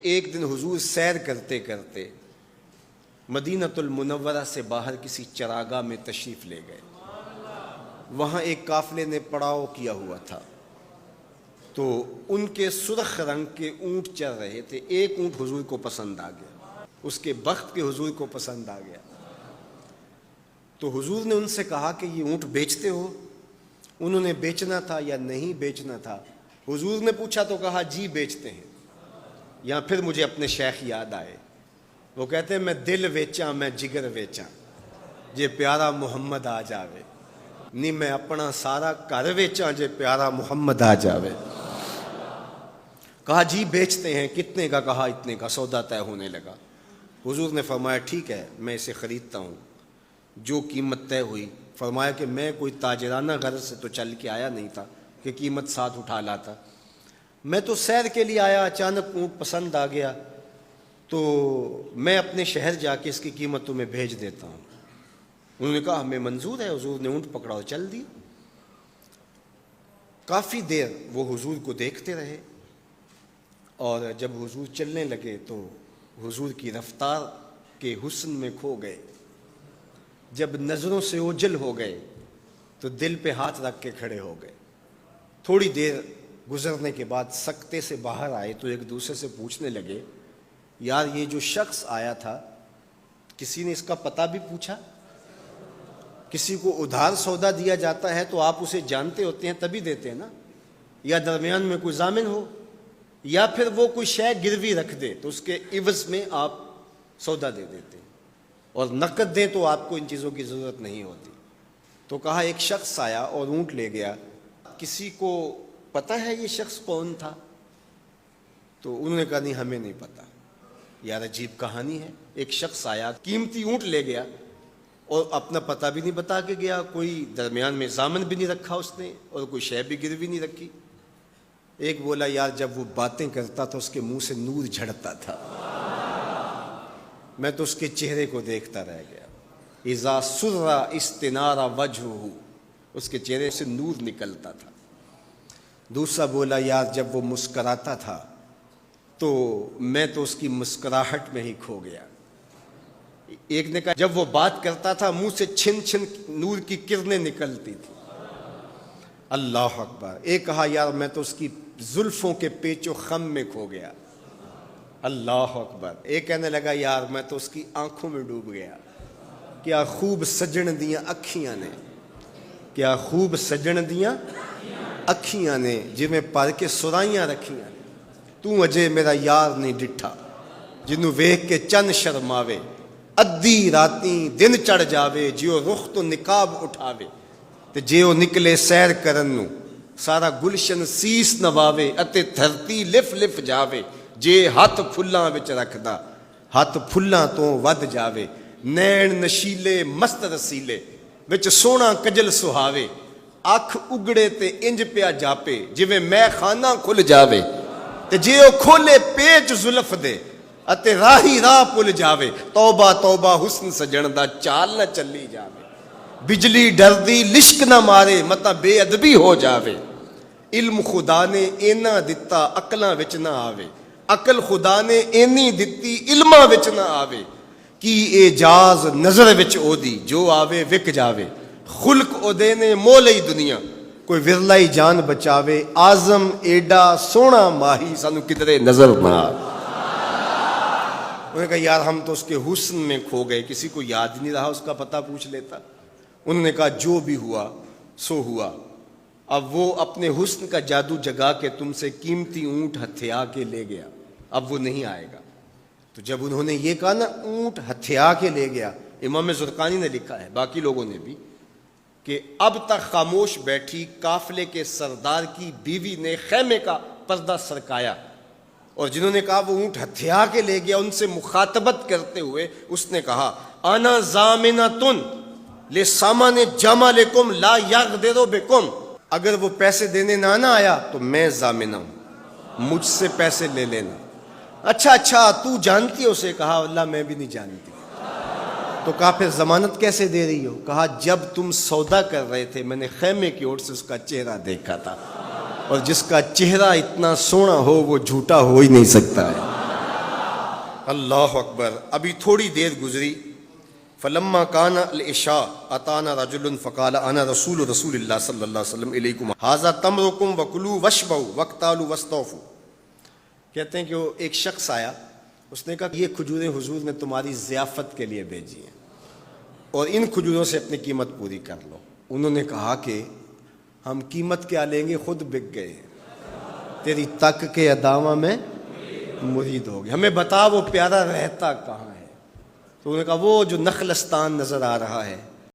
ایک دن حضور سیر کرتے کرتے مدینۃ المنورہ سے باہر کسی چراگاہ میں تشریف لے گئے۔ وہاں ایک قافلے نے پڑاؤ کیا ہوا تھا، تو ان کے سرخ رنگ کے اونٹ چل رہے تھے۔ ایک اونٹ حضور کو پسند آ گیا، اس کے بخت کے حضور کو پسند آ گیا۔ تو حضور نے ان سے کہا کہ یہ اونٹ بیچتے ہو؟ انہوں نے بیچنا تھا یا نہیں بیچنا تھا؟ حضور نے پوچھا تو کہا جی بیچتے ہیں۔ یا پھر مجھے اپنے شیخ یاد آئے، وہ کہتے ہیں میں دل ویچاں میں جگر ویچاں جے پیارا محمد آ جاوے، نہیں میں اپنا سارا گھر ویچاں جے پیارا محمد آ جاوے۔ کہا جی بیچتے ہیں۔ کتنے کا؟ کہا اتنے کا۔ سودا طے ہونے لگا۔ حضور نے فرمایا ٹھیک ہے میں اسے خریدتا ہوں۔ جو قیمت طے ہوئی، فرمایا کہ میں کوئی تاجرانہ غرض سے تو چل کے آیا نہیں تھا کہ قیمت ساتھ اٹھا لاتا، میں تو سیر کے لیے آیا، اچانک اونٹ پسند آ گیا تو میں اپنے شہر جا کے اس کی قیمت تمہیں بھیج دیتا ہوں۔ انہوں نے کہا ہمیں منظور ہے۔ حضور نے اونٹ پکڑا اور چل دی۔ کافی دیر وہ حضور کو دیکھتے رہے، اور جب حضور چلنے لگے تو حضور کی رفتار کے حسن میں کھو گئے۔ جب نظروں سے اوجھل ہو گئے تو دل پہ ہاتھ رکھ کے کھڑے ہو گئے۔ تھوڑی دیر گزرنے کے بعد سکتے سے باہر آئے تو ایک دوسرے سے پوچھنے لگے یار یہ جو شخص آیا تھا کسی نے اس کا پتہ بھی پوچھا؟ کسی کو ادھار سودا دیا جاتا ہے تو آپ اسے جانتے ہوتے ہیں تبھی دیتے ہیں نا، یا درمیان میں کوئی ضامن ہو، یا پھر وہ کوئی شے گروی رکھ دے تو اس کے عوض میں آپ سودا دے دیتے ہیں، اور نقد دیں تو آپ کو ان چیزوں کی ضرورت نہیں ہوتی۔ تو کہا ایک شخص آیا اور اونٹ لے گیا، کسی کو پتہ ہے یہ شخص کون تھا؟ تو انہوں نے کہا نہیں ہمیں نہیں پتہ۔ یار عجیب کہانی ہے، ایک شخص آیا قیمتی اونٹ لے گیا اور اپنا پتہ بھی نہیں بتا کے گیا، کوئی درمیان میں ضامن بھی نہیں رکھا اس نے، اور کوئی شے بھی گروی نہیں رکھی۔ ایک بولا یار جب وہ باتیں کرتا تھا اس کے منہ سے نور جھڑتا تھا، میں تو اس کے چہرے کو دیکھتا رہ گیا۔ اذا سر استنار وجہہ، اس کے چہرے سے نور نکلتا تھا۔ دوسرا بولا یار جب وہ مسکراتا تھا تو میں تو اس کی مسکراہٹ میں ہی کھو گیا۔ ایک نے کہا جب وہ بات کرتا تھا منہ سے چھن چھن نور کی کرنیں نکلتی تھی۔ اللہ اکبر۔ ایک کہا یار میں تو اس کی زلفوں کے پیچ و خم میں کھو گیا۔ اللہ اکبر۔ ایک کہنے لگا یار میں تو اس کی آنکھوں میں ڈوب گیا۔ کیا خوب سجن دیاں اکھیاں نے، کیا خوب سجن دیاں اکھیاں نے جویں پر کے سرائیاں رکھیاں نے، تو اجے میرا یار نہیں ڈٹھا جنوں ویکھ کے چن شرماوے، ادھی راتیں دن چڑھ جاوے جیو رخ تو نقاب اٹھاوے، تے جیو نکلے سیر کرن نو سارا گلشن سیس نواوے، اتے دھرتی لف لف جاوے جے ہاتھ پھلاں وچ رکھدا ہاتھ پھلاں تو ود جاوے، نین نشیلے مست رسیلے وچ سونا کجل سہاوے، اکھ اگڑے تے انج پیا جاپے جویں میں خانہ کھل جاوے، تے جے او کھولے پیچ زلف دے اتے راہی راہ پل جاوے، توبہ توبہ حسن سجن دا چال نہ چلی جاوے، بجلی ڈردی لشک نہ مارے متا بے ادبی ہو جاوے، علم خدا نے اینا دتا عقلاں وچ نہ آوے، عقل خدا نے اینی دتی علماں وچ نہ آوے، کی اعجاز نظر وچ او دی جو آوے وک جاوے، خلق او دے نے مولئی دنیا کوئی ورلائی جان بچاوے، آزم ایڈا سونا ماہی سانو کدرے نظر نہ آوے۔ انہوں نے کہا یار ہم تو اس کے حسن میں کھو گئے، کسی کو یاد نہیں رہا اس کا پتہ پوچھ لیتا۔ انہوں نے کہا جو بھی ہوا سو ہوا، اب وہ اپنے حسن کا جادو جگا کے تم سے قیمتی اونٹ ہتھیا کے لے گیا، اب وہ نہیں آئے گا۔ تو جب انہوں نے یہ کہا نا اونٹ ہتھیا کے لے گیا، امام زرقانی نے لکھا ہے باقی لوگوں نے بھی کہ اب تک خاموش بیٹھی قافلے کے سردار کی بیوی نے خیمے کا پردہ سرکایا، اور جنہوں نے کہا وہ اونٹ ہتھیا کے لے گیا ان سے مخاطبت کرتے ہوئے اس نے کہا انا ضامنۃ لسامان جمالکم لا یغدر بکم، اگر وہ پیسے دینے نہ آیا تو میں ضامنہ ہوں، مجھ سے پیسے لے لینا۔ اچھا تو جانتی ہے اسے؟ کہا اللہ میں بھی نہیں جانتی۔ تو کہا پھر ضمانت کیسے دے رہی ہو؟ کہا جب تم سودا کر رہے تھے میں نے خیمے کی اوٹ سے اس کا چہرہ دیکھا تھا، اور جس کا چہرہ اتنا سونا ہو وہ جھوٹا ہو ہی نہیں سکتا ہے۔ اللہ اکبر. ابھی تھوڑی دیر گزری. فلما کان العشاء اتانا رجل فقال انا رسول اللہ صلی اللہ علیہ وسلم الیکم ھذا تمرکم وکلوا واشبعوا واقتالوا واستوفوا. کہتے ہیں کہ وہ ایک شخص آیا, اس نے کہا یہ کھجوریں حضور نے تمہاری ضیافت کے لیے بھیجی ہیں اور ان کھجوروں سے اپنی قیمت پوری کر لو. انہوں نے کہا کہ ہم قیمت کیا لیں گے, خود بک گئے, تیری تک کے ادامہ میں مرید ہو گئے, ہمیں بتا وہ پیارا رہتا کہاں ہے. تو انہوں نے کہا وہ جو نخلستان نظر آ رہا ہے